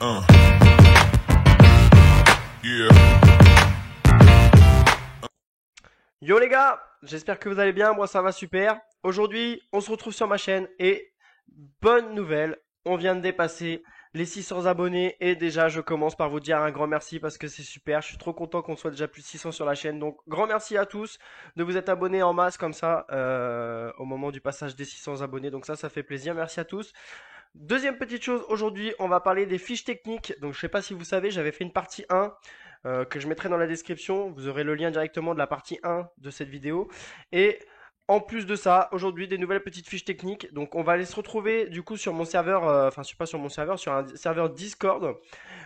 Uh, yeah. Yo les gars, j'espère que vous allez bien, moi ça va super. Aujourd'hui, on se retrouve sur ma chaîne et bonne nouvelle, on vient de dépasser les 600 abonnés et déjà je commence par vous dire un grand merci parce que c'est super, je suis trop content qu'on soit déjà plus de 600 sur la chaîne. Donc grand merci à tous de vous être abonnés en masse comme ça au moment du passage des 600 abonnés. Donc ça fait plaisir, merci à tous. Deuxième petite chose, aujourd'hui on va parler des fiches techniques. Donc je sais pas si vous savez, j'avais fait une partie 1 que je mettrai dans la description. Vous aurez le lien directement de la partie 1 de cette vidéo. Et en plus de ça, aujourd'hui des nouvelles petites fiches techniques. Donc on va aller se retrouver du coup sur mon serveur, enfin je suis pas sur mon serveur, sur un serveur Discord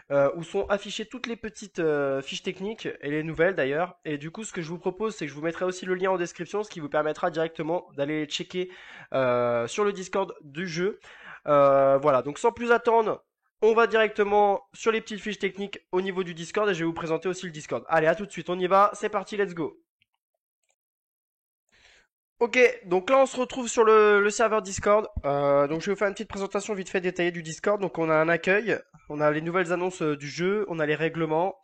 où sont affichées toutes les petites fiches techniques et les nouvelles d'ailleurs. Et du coup ce que je vous propose c'est que je vous mettrai aussi le lien en description, ce qui vous permettra directement d'aller les checker sur le Discord du jeu. Voilà, donc sans plus attendre, on va directement sur les petites fiches techniques au niveau du Discord et je vais vous présenter aussi le Discord. Allez, à tout de suite, on y va, c'est parti, let's go. Ok, donc là on se retrouve sur le serveur Discord. Donc je vais vous faire une petite présentation vite fait détaillée du Discord. Donc on a un accueil, on a les nouvelles annonces du jeu, on a les règlements,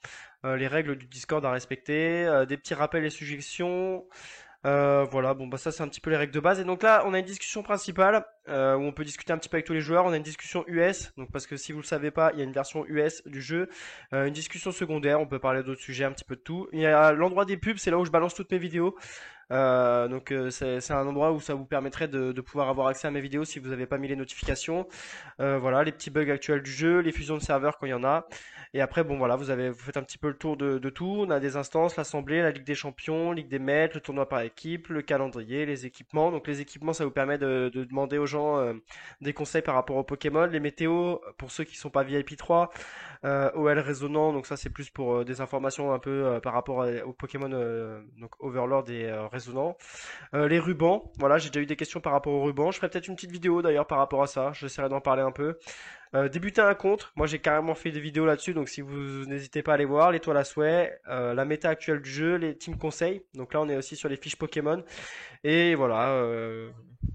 les règles du Discord à respecter, des petits rappels et suggestions. Voilà, bon bah ça c'est un petit peu les règles de base. Et donc là on a une discussion principale où on peut discuter un petit peu avec tous les joueurs. On a une discussion US, donc parce que si vous le savez pas, il y a une version US du jeu. Une discussion secondaire, on peut parler d'autres sujets, un petit peu de tout. Il y a l'endroit des pubs, c'est là où je balance toutes mes vidéos. Donc c'est un endroit où ça vous permettrait de pouvoir avoir accès à mes vidéos si vous n'avez pas mis les notifications. Voilà, les petits bugs actuels du jeu, les fusions de serveurs quand il y en a. Et après, bon voilà, vous faites un petit peu le tour de tout. On a des instances, l'Assemblée, la Ligue des Champions, Ligue des Maîtres, le tournoi par équipe, le calendrier, les équipements. Donc les équipements, ça vous permet de demander aux gens des conseils par rapport aux Pokémon. Les météos, pour ceux qui sont pas VIP 3. OL résonant, donc ça c'est plus pour des informations un peu par rapport aux Pokémon donc Overlord et résonant. Les rubans, voilà, j'ai déjà eu des questions par rapport aux rubans. Je ferai peut-être une petite vidéo d'ailleurs par rapport à ça. J'essaierai d'en parler un peu. Débuter un compte, moi j'ai carrément fait des vidéos là-dessus, donc si vous n'hésitez pas à aller voir, l'étoile à souhait, la méta actuelle du jeu, les team conseils, donc là on est aussi sur les fiches Pokémon, et voilà,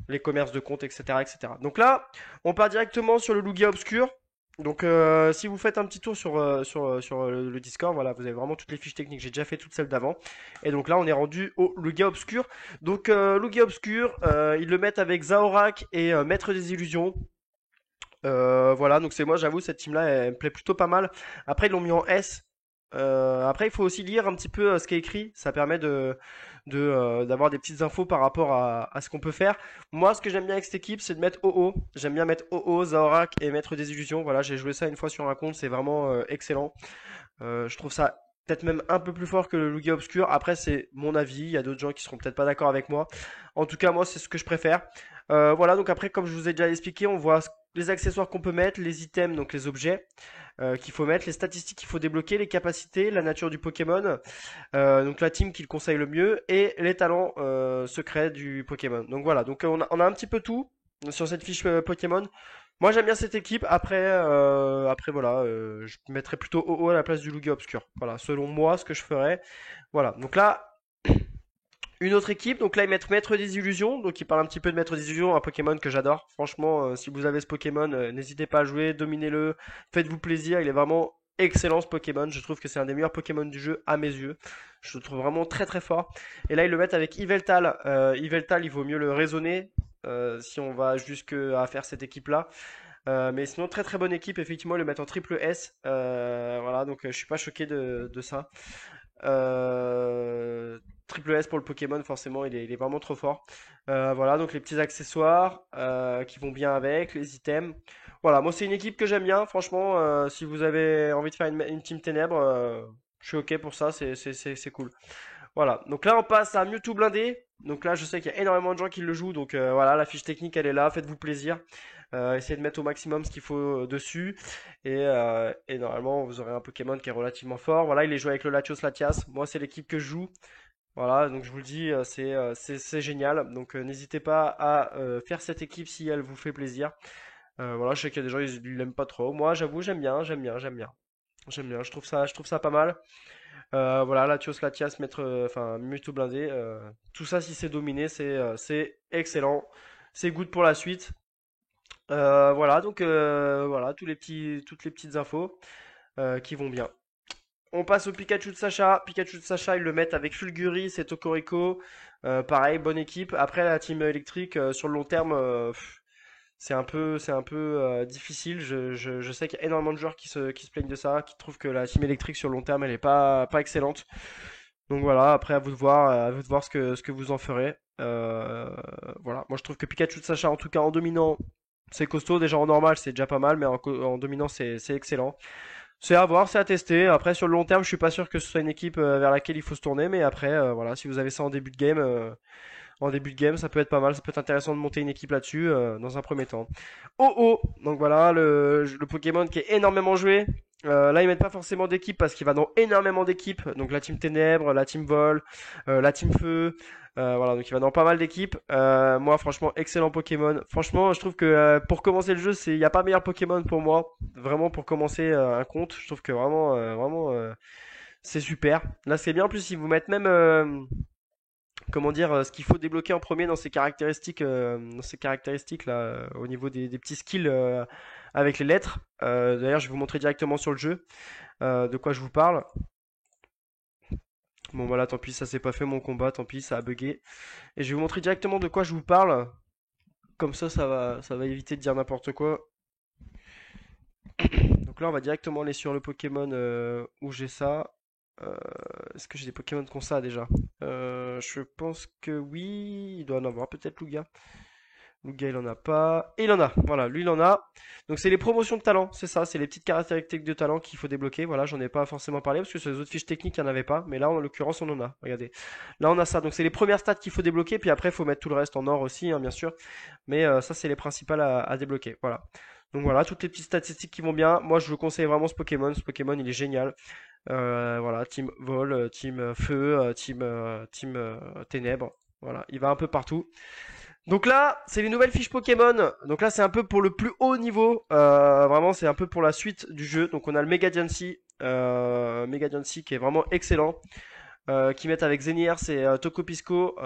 les commerces de comptes, etc., etc. Donc là, on part directement sur le Lugia Obscur. Donc si vous faites un petit tour sur le Discord, voilà, vous avez vraiment toutes les fiches techniques, j'ai déjà fait toutes celles d'avant. Et donc là on est rendu au Lugia Obscur. Donc Lugia Obscur, ils le mettent avec Zaorak et Maître des Illusions. Voilà, donc c'est moi, j'avoue, cette team-là, elle me plaît plutôt pas mal. Après, ils l'ont mis en S. Après, il faut aussi lire un petit peu ce qui est écrit. Ça permet d'avoir des petites infos par rapport à ce qu'on peut faire. Moi, ce que j'aime bien avec cette équipe, c'est de mettre OO. J'aime bien mettre OO, Zaorak et Maître des Illusions. Voilà, j'ai joué ça une fois sur un compte, c'est vraiment excellent. Je trouve ça peut-être même un peu plus fort que le Lugia Obscur. Après, c'est mon avis. Il y a d'autres gens qui seront peut-être pas d'accord avec moi. En tout cas, moi, c'est ce que je préfère. Voilà, donc après, comme je vous ai déjà expliqué, on voit les accessoires qu'on peut mettre, les items, donc les objets qu'il faut mettre, les statistiques qu'il faut débloquer, les capacités, la nature du Pokémon, donc la team qui le conseille le mieux, et les talents secrets du Pokémon. Donc voilà, donc on a un petit peu tout sur cette fiche Pokémon. Moi j'aime bien cette équipe. Après voilà, je mettrais plutôt OO à la place du Lugia Obscur. Voilà, selon moi ce que je ferais. Voilà, donc là une autre équipe, donc là ils mettent Maître des Illusions, donc ils parlent un petit peu de Maître des Illusions, un Pokémon que j'adore. Franchement, si vous avez ce Pokémon, n'hésitez pas à jouer, dominez-le, faites-vous plaisir, il est vraiment excellent ce Pokémon. Je trouve que c'est un des meilleurs Pokémon du jeu à mes yeux. Je le trouve vraiment très très fort. Et là ils le mettent avec Yveltal. Yveltal, il vaut mieux le raisonner si on va jusqu'à faire cette équipe-là. Mais sinon, très très bonne équipe, effectivement, ils le mettent en triple S. Voilà, donc je suis pas choqué de ça. Triple S pour le Pokémon, forcément, il est vraiment trop fort. Voilà, donc les petits accessoires qui vont bien avec, les items. Voilà, moi c'est une équipe que j'aime bien. Franchement, si vous avez envie de faire une team ténèbres, je suis ok pour ça, c'est cool. Voilà, donc là on passe à Mewtwo blindé. Donc là je sais qu'il y a énormément de gens qui le jouent, donc voilà, la fiche technique elle est là, faites-vous plaisir. Essayez de mettre au maximum ce qu'il faut dessus. Et normalement vous aurez un Pokémon qui est relativement fort. Voilà, il est joué avec le Latios Latias. Moi c'est l'équipe que je joue. Voilà, donc je vous le dis, c'est génial. Donc n'hésitez pas à faire cette équipe si elle vous fait plaisir. Voilà, je sais qu'il y a des gens ils l'aiment pas trop. Moi j'avoue j'aime bien, j'aime bien, j'aime bien. J'aime bien, je trouve ça pas mal. Voilà, Latios, Latias, mettre, enfin, Mewtwo blindé. Tout ça, si c'est dominé, c'est excellent. C'est good pour la suite. Voilà, donc voilà, toutes les petites infos qui vont bien. On passe au Pikachu de Sacha. Pikachu de Sacha, ils le mettent avec Fulguris et Tokorico. Pareil, bonne équipe. Après, la team électrique, sur le long terme, c'est un peu difficile. Je sais qu'il y a énormément de joueurs qui se plaignent de ça, qui trouvent que la team électrique sur le long terme, elle est pas excellente. Donc voilà, après à vous de voir ce que vous en ferez. Voilà, moi je trouve que Pikachu de Sacha, en tout cas en dominant, c'est costaud. Déjà en normal, c'est déjà pas mal, mais en dominant, c'est excellent. C'est à voir, c'est à tester. Après, sur le long terme, je suis pas sûr que ce soit une équipe vers laquelle il faut se tourner, mais après, voilà, si vous avez ça en début de game, ça peut être pas mal, ça peut être intéressant de monter une équipe là-dessus dans un premier temps. Oh oh, donc voilà le Pokémon qui est énormément joué. Là, ils mettent pas forcément d'équipe parce qu'il va dans énormément d'équipes. Donc la team Ténèbres, la team Vol, la team Feu. Voilà, donc il va dans pas mal d'équipes. Moi, franchement, excellent Pokémon. Franchement, je trouve que pour commencer le jeu, il n'y a pas meilleur Pokémon pour moi. Vraiment pour commencer un compte, je trouve que vraiment, c'est super. Là, c'est bien. En plus, ils vous mettent même comment dire, ce qu'il faut débloquer en premier dans ces caractéristiques là, au niveau des petits skills avec les lettres. D'ailleurs, je vais vous montrer directement sur le jeu de quoi je vous parle. Bon voilà, tant pis, ça s'est pas fait mon combat, tant pis, ça a bugué. Et je vais vous montrer directement de quoi je vous parle. Comme ça va éviter de dire n'importe quoi. Donc là, on va directement aller sur le Pokémon où j'ai ça. Euh, Est-ce que j'ai des Pokémon qui ont ça déjà? Je pense que oui, il doit en avoir peut-être Lugia. Lugia, il en a pas. Et il en a. Voilà, lui, il en a. Donc, c'est les promotions de talent. C'est ça. C'est les petites caractéristiques de talent qu'il faut débloquer. Voilà, j'en ai pas forcément parlé parce que sur les autres fiches techniques, il n'y en avait pas. Mais là, en l'occurrence, on en a. Regardez. Là, on a ça. Donc, c'est les premières stats qu'il faut débloquer. Puis après, il faut mettre tout le reste en or aussi, hein, bien sûr. Mais ça, c'est les principales à débloquer. Voilà. Donc, voilà, toutes les petites statistiques qui vont bien. Moi, je vous conseille vraiment ce Pokémon. Ce Pokémon, il est génial. Voilà, team vol, team feu, team ténèbres. Voilà, il va un peu partout. Donc là, c'est les nouvelles fiches Pokémon. Donc là, c'est un peu pour le plus haut niveau. Vraiment, c'est un peu pour la suite du jeu. Donc on a le Mega Diancie, qui est vraiment excellent. Qui mettent avec Zeniers et Tokopisco.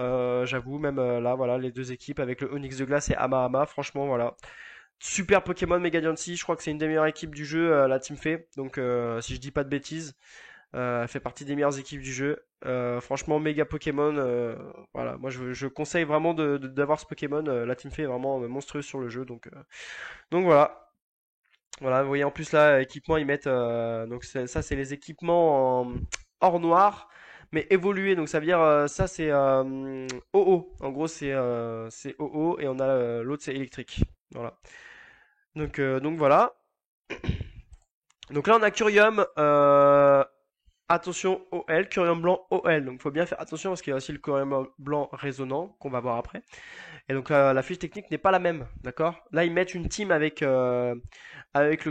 J'avoue, même là, voilà, les deux équipes avec le Onyx de glace et Ama. Franchement, voilà. Super Pokémon Mega Diancie. Je crois que c'est une des meilleures équipes du jeu, la Team Fée. Donc si je dis pas de bêtises. Elle fait partie des meilleures équipes du jeu. Franchement, méga Pokémon. Voilà, moi je conseille vraiment d'avoir ce Pokémon. La Team Fée est vraiment monstrueuse sur le jeu. Donc voilà. Voilà, vous voyez en plus là, équipement, ils mettent. Donc ça, c'est les équipements hors noir, mais évolués. Donc ça veut dire ça, c'est OO. En gros, c'est OO et on a l'autre, c'est électrique. Voilà. Donc voilà. Donc là, on a Curium. Attention OL, Curium blanc OL. Donc il faut bien faire attention parce qu'il y a aussi le Curium blanc résonnant qu'on va voir après. Et donc la fiche technique n'est pas la même, d'accord? Là ils mettent une team avec le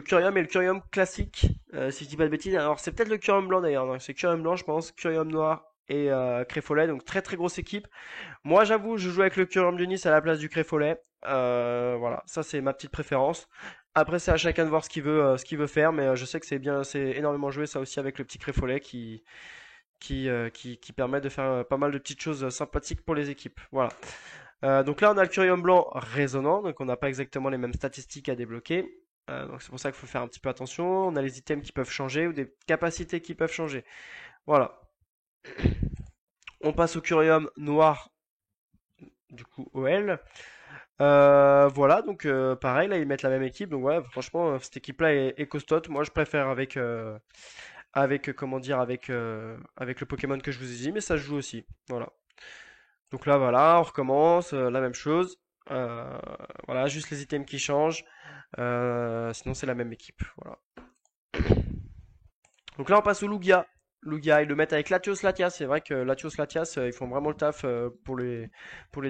Curium et le Curium classique, si je dis pas de bêtises. Alors c'est peut-être le Curium blanc d'ailleurs, non, c'est Curium blanc je pense, Curium noir et Créfolet, donc très très grosse équipe. Moi j'avoue, je joue avec le Curium d'Unis à la place du Créfolet. Voilà, ça c'est ma petite préférence. Après c'est à chacun de voir ce qu'il veut faire, mais je sais que c'est bien, c'est énormément joué ça aussi avec le petit Créfolet qui permet de faire pas mal de petites choses sympathiques pour les équipes. Voilà. Donc là, on a le Curium blanc résonnant, donc on n'a pas exactement les mêmes statistiques à débloquer. Donc c'est pour ça qu'il faut faire un petit peu attention. On a les items qui peuvent changer ou des capacités qui peuvent changer. Voilà. On passe au Curium noir, du coup OL. Voilà, donc pareil, là ils mettent la même équipe. Donc voilà, franchement, cette équipe-là est costote. Moi, je préfère avec comment dire, avec le Pokémon que je vous ai dit, mais ça se joue aussi. Voilà. Donc là, voilà, on recommence, la même chose. Euh, voilà, juste les items qui changent. Sinon, c'est la même équipe. Voilà. Donc là, on passe au Lugia. Lugia, ils le mettent avec Latios Latias. C'est vrai que Latios Latias, ils font vraiment le taf pour les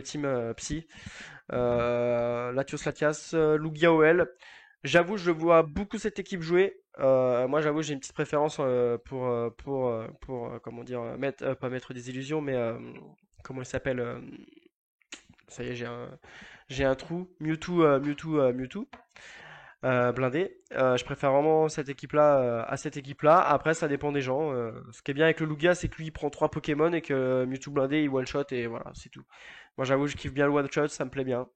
teams psy. Latios Latias, Lugia OL. J'avoue, je vois beaucoup cette équipe jouer. Moi, j'avoue, j'ai une petite préférence pour comment dire, pas mettre des illusions, mais comment il s'appelle ça y est, j'ai un trou. Mewtwo, blindé. Je préfère vraiment cette équipe-là à cette équipe-là. Après, ça dépend des gens. Ce qui est bien avec le Lugia, c'est que lui, il prend 3 Pokémon et que Mewtwo blindé, il one-shot et voilà, c'est tout. Moi, j'avoue, je kiffe bien le one-shot, ça me plaît bien.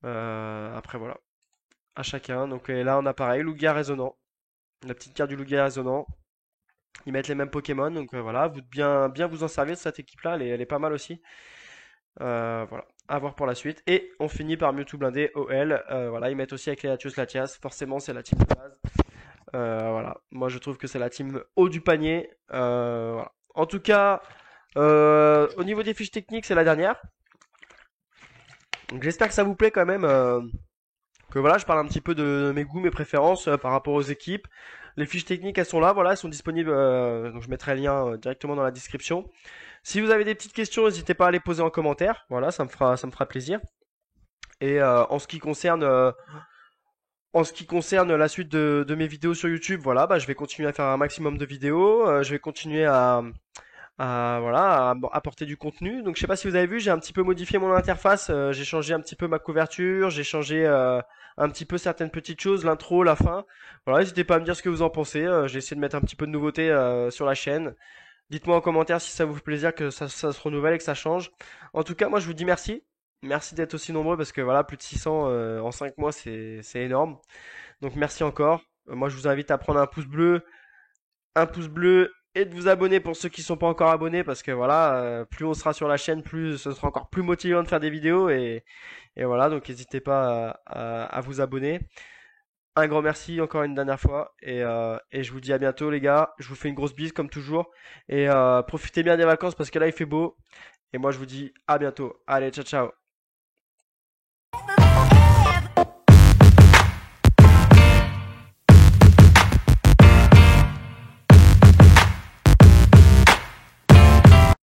Après, voilà. à chacun. Donc là, on a pareil, Lugia résonnant. La petite carte du Lugia résonnant. Ils mettent les mêmes Pokémon, donc voilà, vous bien vous en servir de cette équipe-là, elle est pas mal aussi. Voilà, à voir pour la suite. Et on finit par Mewtwo blindé OL. Voilà, ils mettent aussi avec les Latios Latias. Forcément, c'est la team de base. Voilà, moi je trouve que c'est la team haut du panier. Voilà. En tout cas, au niveau des fiches techniques, c'est la dernière. Donc j'espère que ça vous plaît quand même. Que voilà, je parle un petit peu de mes goûts, mes préférences par rapport aux équipes. Les fiches techniques, elles sont là, voilà, elles sont disponibles. Donc je mettrai le lien directement dans la description. Si vous avez des petites questions, n'hésitez pas à les poser en commentaire. Voilà, ça me fera plaisir. Et en ce qui concerne la suite de mes vidéos sur YouTube, voilà, bah, je vais continuer à faire un maximum de vidéos. Je vais continuer voilà, à apporter du contenu. Donc je sais pas si vous avez vu, j'ai un petit peu modifié mon interface. J'ai changé un petit peu ma couverture, j'ai changé un petit peu certaines petites choses, l'intro, la fin. Voilà, n'hésitez pas à me dire ce que vous en pensez. J'ai essayé de mettre un petit peu de nouveauté sur la chaîne. Dites-moi en commentaire si ça vous fait plaisir que ça se renouvelle et que ça change. En tout cas, moi je vous dis merci. Merci d'être aussi nombreux parce que voilà, plus de 600 en 5 mois, c'est énorme. Donc merci encore. Moi je vous invite à prendre un pouce bleu et de vous abonner pour ceux qui sont pas encore abonnés parce que voilà, plus on sera sur la chaîne, plus ce sera encore plus motivant de faire des vidéos et voilà, donc n'hésitez pas à vous abonner. Un grand merci encore une dernière fois et je vous dis à bientôt les gars. Je vous fais une grosse bise comme toujours et profitez bien des vacances parce que là il fait beau et moi je vous dis à bientôt. Allez, ciao ciao.